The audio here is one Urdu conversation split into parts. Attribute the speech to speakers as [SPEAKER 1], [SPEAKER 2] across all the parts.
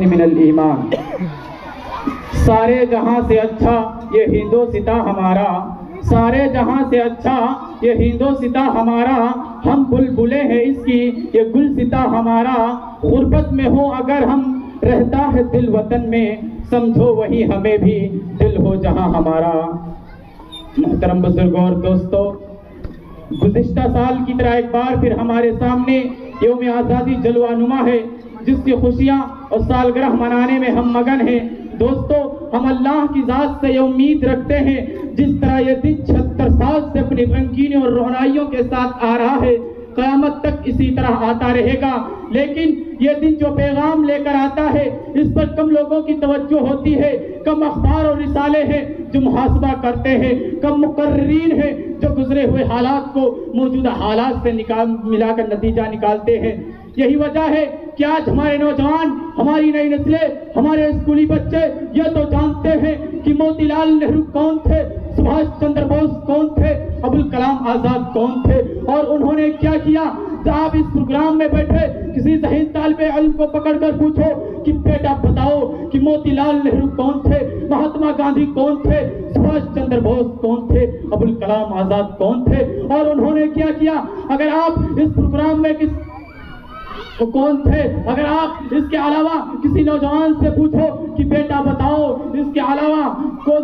[SPEAKER 1] البدن من الایمان. سارے جہاں سے اچھا یہ ہندوستاں ہمارا، سارے جہاں سے اچھا یہ ہندوستاں ہمارا، ہم بلبلیں ہیں اس کی یہ گلستاں ہمارا. غربت میں ہو اگر ہم رہتا ہے دل وطن میں، سمجھو وہی ہمیں بھی دل ہو جہاں ہمارا. محترم بزرگوں اور دوستو، گزشتہ سال کی طرح ایک بار پھر ہمارے سامنے یوم آزادی جلوہ نما ہے، جس کی خوشیاں اور سالگرہ منانے میں ہم مگن ہیں. دوستو، ہم اللہ کی ذات سے یہ امید رکھتے ہیں جس طرح یہ دن 76 سال سے اپنی رنگینیوں اور روشنائیوں کے ساتھ آ رہا ہے، قیامت تک اسی طرح آتا رہے گا. لیکن یہ دن جو پیغام لے کر آتا ہے اس پر کم لوگوں کی توجہ ہوتی ہے، کم اخبار اور رسالے ہیں جو محاسبہ کرتے ہیں، کم مقررین ہیں جو گزرے ہوئے حالات کو موجودہ حالات سے ملا کر نتیجہ نکالتے ہیں. یہی وجہ ہے کہ آج ہمارے نوجوان، ہماری نئی نسلیں، ہمارے اسکولی بچے یہ تو جانتے ہیں کہ موتی لال نہرو کون تھے، سبھاش چندر بوس کون تھے، ابوالکلام آزاد کون تھے، اور انہوں نے کیا کیا. جب آپ اس پروگرام میں بیٹھے کسی ذہین طالب علم کو پکڑ کر پوچھو کہ بیٹا بتاؤ کہ موتی لال نہرو کون تھے، مہاتما گاندھی کون تھے، سبھاش چندر بوس کون تھے، ابوالکلام آزاد کون تھے، اور انہوں نے کیا کیا. اگر آپ اس پروگرام میں کون تھے، اگر آپ اس کے علاوہ کسی نوجوان سے پوچھو کہ بیٹا بتاؤ اس کے علاوہ کون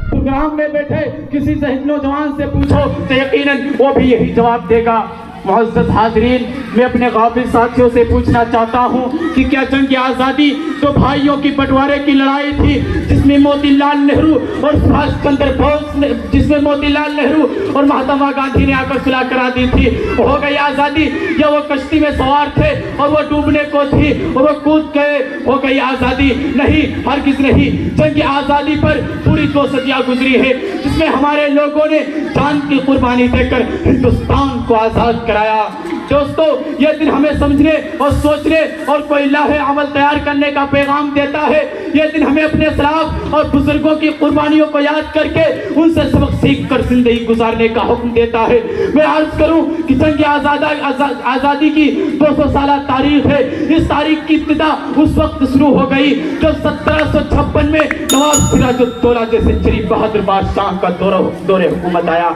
[SPEAKER 1] پروگرام میں بیٹھے کسی نوجوان سے پوچھو تو یقیناً وہ بھی یہی جواب دے گا. معزز حاضرین، میں اپنے غافل ساتھیوں سے پوچھنا چاہتا ہوں کہ کیا جنگ آزادی دو بھائیوں کی بٹوارے کی لڑائی تھی جس میں موتی لال نہرو اور سبھاش چندر بوس نے، جس میں موتی لال نہرو اور مہاتما گاندھی نے آ کر صلح کرا دی تھی، ہو گئی آزادی؟ یا وہ کشتی میں سوار تھے اور وہ ڈوبنے کو تھی اور وہ کود گئے، ہو گئی آزادی؟ نہیں، ہرگز نہیں. جنگ آزادی پر پوری 2 صدیاں گزری ہے جس میں ہمارے لوگوں نے جان کی قربانی دے کر ہندوستان کو آزاد کرایا. دوستو، یہ دن ہمیں سمجھنے اور سوچنے اور کوئی لاہ عمل تیار کرنے کا پیغام دیتا ہے. یہ دن ہمیں اپنے اسلاف اور بزرگوں کی قربانیوں کو یاد کر کے ان سے سبق سیکھ کر زندگی گزارنے کا حکم دیتا ہے. میں عرض کروں کہ جنگ آزادی کی 200 سالہ تاریخ ہے. اس تاریخ کی ابتدا اس وقت شروع ہو گئی جب 1756 میں نواب سراج الدولہ جیسے شریف بہادر بادشاہ کا دور حکومت آیا.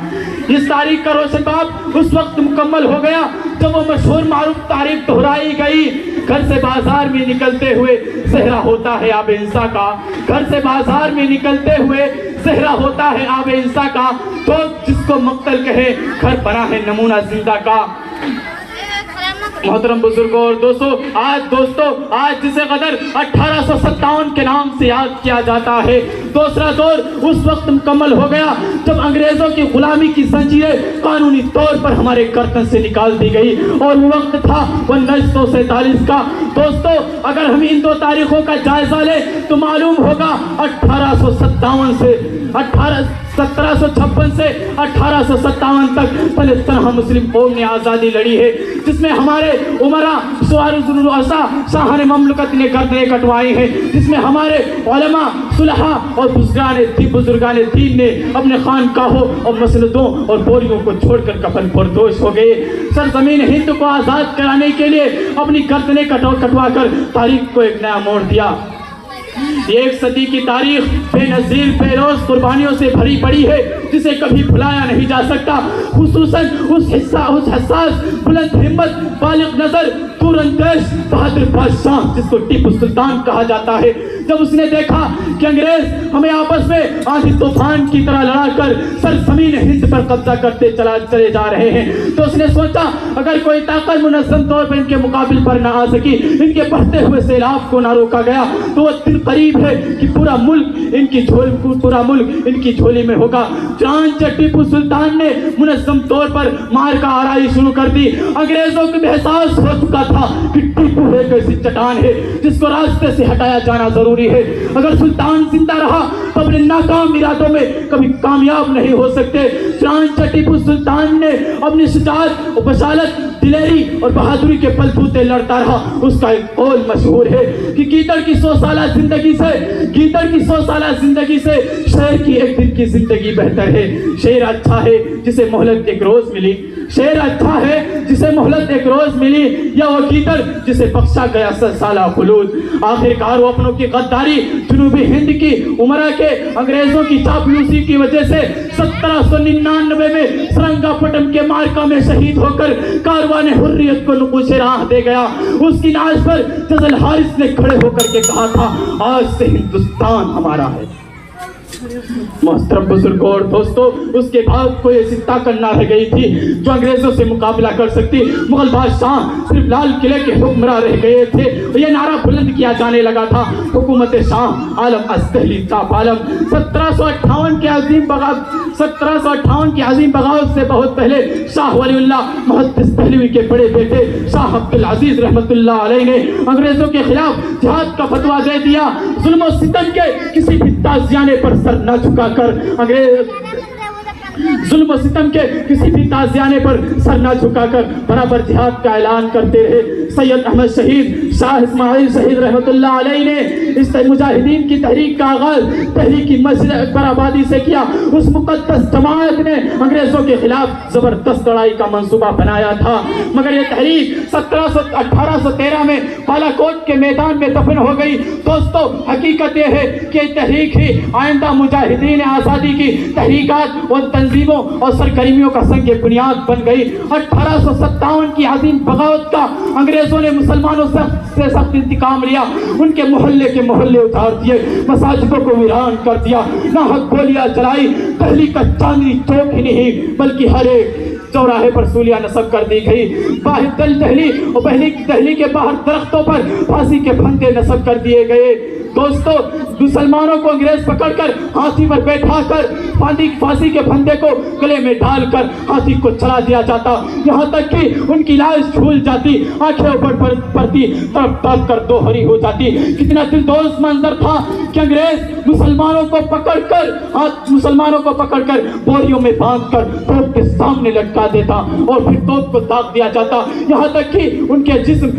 [SPEAKER 1] اس تاریخ کا روشن باب اس وقت مکمل ہو گیا جب وہ مشہور معروف تعریف دہرائی گئی: گھر سے بازار میں نکلتے ہوئے صحرا ہوتا ہے آب انسا کا، گھر سے بازار میں نکلتے ہوئے صحرا ہوتا ہے آب انسا کا، تو جس کو مقتل کہے گھر بنا ہے نمونہ زندہ کا. محترم بزرگوں اور دوستو، آج جسے غدر 1857 کے نام سے یاد کیا جاتا ہے، دوسرا دور اس وقت مکمل ہو گیا جب انگریزوں کی غلامی کی زنجیریں قانونی طور پر ہمارے گردن سے نکال دی گئی، اور وہ وقت تھا 1947 کا. دوستو، اگر ہم ان 2 تاریخوں کا جائزہ لیں تو معلوم ہوگا 1757 سے 1857 تک فلسطین مسلم قوم نے آزادی لڑی ہے، جس میں ہمارے عمراء شاہان مملکت نے گردنیں کٹوائی ہیں، جس میں ہمارے علماء، صلحاء اور بزرگان دین نے اپنے خانقاہوں اور مسندوں اور بوریوں کو چھوڑ کر کفن پردوش ہو گئے. سرزمین ہند کو آزاد کرانے کے لیے اپنی گردنیں کٹوا کر تاریخ کو ایک نیا موڑ دیا. یہ 1 صدی کی تاریخ بے نظیر بے روز قربانیوں سے بھری پڑی ہے جسے کبھی بھلایا نہیں جا سکتا، خصوصاً اس حساس، بلند ہمت، بالغ نظر، دور اندیش بہادر بادشاہ جس کو ٹیپو سلطان کہا جاتا ہے. جب اس نے دیکھا کہ انگریز ہمیں آپس میں آندھی طوفان کی طرح لڑا کر سرزمین ہند پر قبضہ کرتے چلے جا رہے ہیں، تو اس نے سوچا اگر کوئی طاقت منظم طور پر ان کے مقابل پر نہ آ سکی، ان کے بڑھتے ہوئے سیلاب کو نہ روکا گیا، تو وہ دن قریب ہے کہ پورا ملک ان کی جھولی میں ہوگا. چنانچہ ٹیپو سلطان نے منظم طور پر مار کا آرائی شروع کر دی. انگریزوں کو بھی احساس ہو چکا تھا کہ ٹیپو ایک ایسی چٹان ہے جس کو راستے سے ہٹایا جانا ضروری ہے. اگر سلطان زندہ رہا تو اپنے ناکام ارادوں میں کبھی کامیاب نہیں ہو سکتے. چنانچہ ٹیپو سلطان نے اپنی شجاعت، بشالت، دلیری اور بہادری کے پل بوتے لڑتا رہا. اس کا ایک قول مشہور ہے کہ گیدڑ کی 100 سالہ زندگی سے شیر کی ایک دن کی زندگی بہتر ہے. شیر اچھا ہے جسے مہلت ایک روز ملی، شیر اچھا ہے جسے مہلت ایک روز ملی، یا وہ گیدڑ جسے بخشا گیا 100 سالہ خلود۔ آخر کار وہ اپنوں کی غداری، جنوبی ہند کی امراء کے انگریزوں کی چاپلوسی کی وجہ سے 1799 میں سرنگا پٹم کے مارکا میں شہید ہو کر کاروان حریت کو نقوش راہ دے گیا۔ اس کی ناش پر جزل حارث نے کھڑے ہو کر کے کہا تھا، آج سے ہندوستان ہمارا ہے۔ محترم بزرگوں اور دوستو، اس کے بعد کوئی ایسی طاقت نہ رہ گئی تھی جو انگریزوں سے مقابلہ کر سکتی۔ مغل بادشاہ صرف لال قلعے کے حکمراں رہ گئے تھے۔ یہ نعرہ بلند کیا جانے لگا تھا، حکومت شاہ عالم از دہلی تاپ عالم۔ 1758 کی عظیم بغاوت سے بہت پہلے شاہ ولی اللہ محدث دہلوی کے بڑے بیٹے شاہ عبدالعزیز رحمت اللہ علیہ نے انگریزوں کے خلاف جہاد کا فتویٰ دے دیا۔ ظلم و ستم کے کسی بھی تازیانے پر سر نہ جھکا کر ظلم و ستم کے کسی بھی تازیانے پر سر نہ جھکا کر برابر جہاد کا اعلان کرتے رہے۔ سید احمد شہید، شاہ اسماعیل شہید رحمت اللہ علیہ نے اس مجاہدین کی تحریک کا آغاز تحریک کی مسجد اکبر آبادی سے کیا۔ اس مقدس جماعت نے انگریزوں کے خلاف زبردست لڑائی کا منصوبہ بنایا تھا، مگر یہ تحریک 1813 میں بالاکوٹ کے میدان میں دفن ہو گئی۔ دوستو، حقیقت یہ ہے کہ تحریک ہی آئندہ مجاہدین آزادی کی تحریکات اور تنظیموں اور سرگرمیوں کا سنگ بنیاد بن گئی۔ 1857 کی عظیم بغاوت کا انگریزوں نے مسلمانوں سے سخت انتقام لیا۔ ان کے محلے کے محلے اتار دیے، مساجدوں کو ویران کر دیا، ناحق گولیاں چلائی۔ دہلی کا چاندنی چوک ہی نہیں بلکہ ہر ایک چوراہے پر سولیاں نصب کر دی گئی۔ باہر دہلی اور دہلی کے باہر درختوں پر پھانسی کے پھندے نصب کر دیے گئے۔ دوستو، مسلمانوں کو انگریز پکڑ کر ہاتھی پر بیٹھا کر پھانسی کے پھندے کو گلے میں ڈال کر ہاتھی کو چلا دیا جاتا، یہاں تک کہ ان کی لاش جھول جاتی، آنکھیں اوپر پڑتی، تڑپ تڑپ کر دوہری ہو جاتی۔ کتنا دلدوز منظر تھا کہ انگریز مسلمانوں کو پکڑ کر بوریوں میں باندھ کر توپ کے سامنے لٹکا دیتا اور پھر توپ کو داغ دیا جاتا، یہاں تک کہ ان کے جسم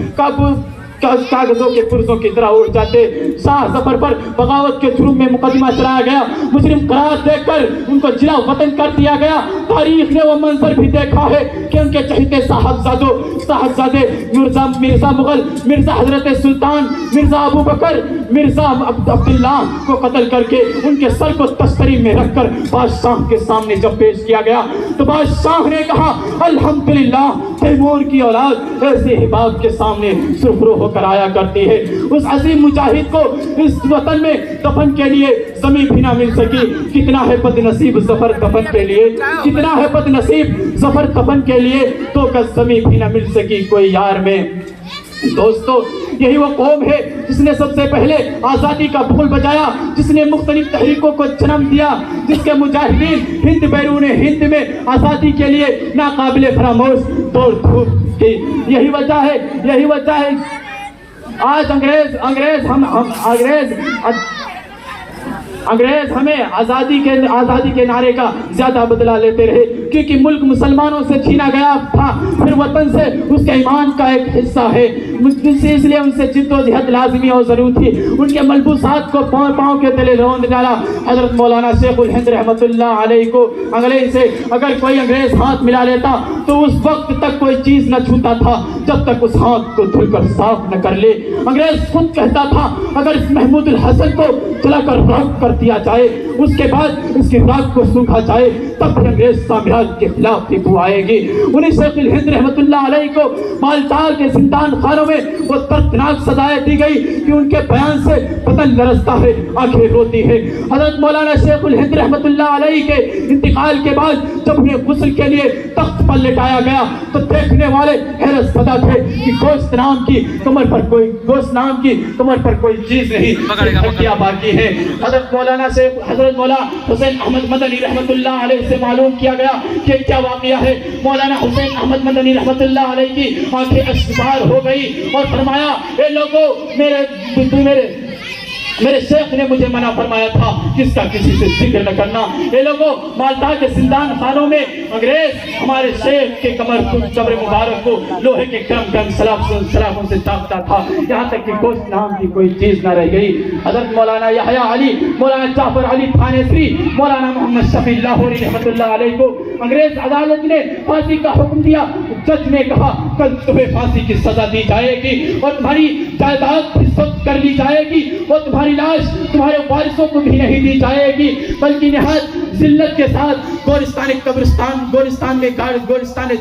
[SPEAKER 1] کاغذوں کے پرزوں کی طرح اڑ جاتے۔ شاہ ظفر پر بغاوت کے جرم میں مقدمہ چلایا گیا، مجرم قرار دے کر ان کو جلا وطن کر دیا گیا۔ تاریخ نے وہ منظر بھی دیکھا ہے کہ ان کے چہتے صاحبزادے مرزا مغل، مرزا حضرت سلطان، مرزا ابو بکر، مرزا عبداللہ کو قتل کر کے ان کے سر کو تشتری میں رکھ کر بادشاہ کے سامنے جب پیش کیا گیا تو بادشاہ نے کہا، الحمدللہ تیمور کی اولاد ایسے ہی باپ کے سامنے سرخرو ہو کر آیا کرتی ہے۔ اس عظیم مجاہد کو اس وطن میں دفن کے لیے زمین بھی نہ مل سکی۔ کتنا ہے بد نصیب ظفر دفن کے لیے، کتنا ہے بد نصیب ظفر دفن کے لیے، تو گز زمین بھی نہ مل سکی کوئی یار میں۔ دوستو، یہی وہ قوم ہے جس نے سب سے پہلے آزادی کا بھول بجایا، جس نے مختلف تحریکوں کو جنم دیا، جس کے مجاہدین ہند بیرون ہند میں آزادی کے لیے ناقابل فراموش دوڑ دھوپ کی۔ یہی وجہ ہے آج انگریز ہمیں آزادی کے نعرے کا زیادہ بدلہ لیتے رہے، کیونکہ ملک مسلمانوں سے چھینا گیا تھا، پھر وطن سے اس کے ایمان کا ایک حصہ ہے، اس لیے ان سے جد و جہد لازمی اور ضروری تھی۔ ان کے ملبوسات کو پاؤں کے تلے روند ڈالا۔ حضرت مولانا شیخ الہند رحمت اللہ علیہ کو انگریز سے اگر کوئی انگریز ہاتھ ملا لیتا تو اس وقت تک کوئی چیز نہ چھوتا تھا جب تک اس ہاتھ کو دھل کر صاف نہ کر لے۔ انگریز خود کہتا تھا، اگر اس محمود الحسن کو جلا کر راکھ کر دیا جائے، اس کے بعد اس کی راکھ کو سوکھا جائے، تب انگریز سامراج کے خلاف بھی بو آئے گی۔ انہیں شیخ الہند رحمت اللہ علیہ کو مالدار کے زندان خانوں میں وہ دردناک سزائیں دی گئی کہ ان کے بیان سے بدن لرزتا ہے، آنکھیں روتی ہے۔ حضرت مولانا شیخ الہند رحمت اللہ علیہ کے انتقال کے بعد جب انہیں غسل کے لیے تخت پر لٹایا گیا تو دیکھنے والے حیرت زدہ تھے کہ گوشت نام کی کمر پر کوئی چیز نہیں، ہڈیاں باقی ہے۔ حضرت مولانا حسین احمد مدنی رحمت اللہ علیہ سے معلوم کیا گیا کہ کیا واقعہ ہے۔ مولانا حسین احمد مدنی رحمت اللہ علیہ کی آنکھیں اشکبار ہو گئی اور فرمایا، اے لوگوں، میرے شیخ نے مجھے منع فرمایا تھا کس کا کسی سے ذکر نہ کرنا۔ اے لوگوں، مالدار کے زندان خانوں میں انگریز ہمارے شیخ کے قبر مبارک کو لوہے کے گرم سلاخوں سے چاپتا تھا، یہاں تک کہ گوشت نام کی کوئی چیز نہ رہ گئی۔ حضرت مولانا یحییٰ علی، مولانا جعفر علی تھانیسری، مولانا محمد شفیع لاہوری رحمت اللہ علیہ کو انگریز عدالت نے پھانسی کا حکم دیا. جج نے کہا کل تمہیں پھانسی کی سزا دی جائے گی اور تمہاری جائیداد بھی ضبط کر لی جائے گی اور تمہاری لاش تمہارے وارثوں کو بھی نہیں دی جائے گی بلکہ نہایت ذلت کے ساتھ گورستان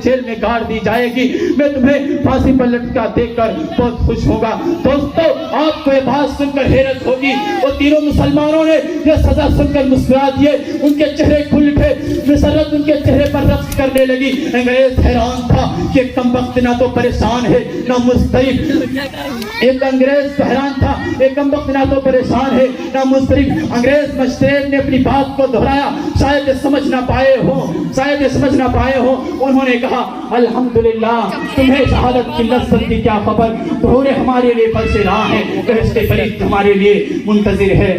[SPEAKER 1] جیل میں گاڑ دی جائے گی. میں تمہیں پھانسی پر لٹکا دیکھ کر بہت خوش ہوگا. دوستو آپ کو یہ بات سن کر حیرت ہوگی. وہ تینوں مسلمانوں نے یہ سزا سن کر مسکرا دیے. ان کے چہرے کھل اٹھے, مسرت ان کے چہرے پر رقص کرنے لگی. انگریز حیران تھا کہ کم وقت نہ تو پریشان ہے نہ مضطرب. ایک انگریز حیران تھا, ایک کم وقت نہ تو پریشان ہے نہ مضطرب. انگریز مجتہد نے اپنی بات کو دہرایا. شاید سمجھ نہ پائے ہو. انہوں نے کہا الحمدللہ, تمہیں شہادت کی لذت کی کیا خبر. ظہور ہمارے لیے فرض راہ ہے, بہشت فرید ہمارے لیے منتظر ہے.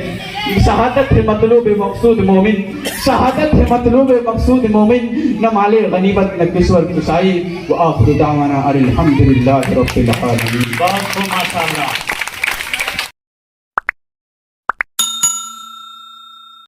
[SPEAKER 1] شہادت ہے مطلوب مقصود مومن, شہادت ہے مطلوب مقصود مومن, نہ مال غنیمت نہ کشور کشائی. وآخر دعوانا الحمدللہ رب العالمین.
[SPEAKER 2] بہت خوب ماشاءاللہ.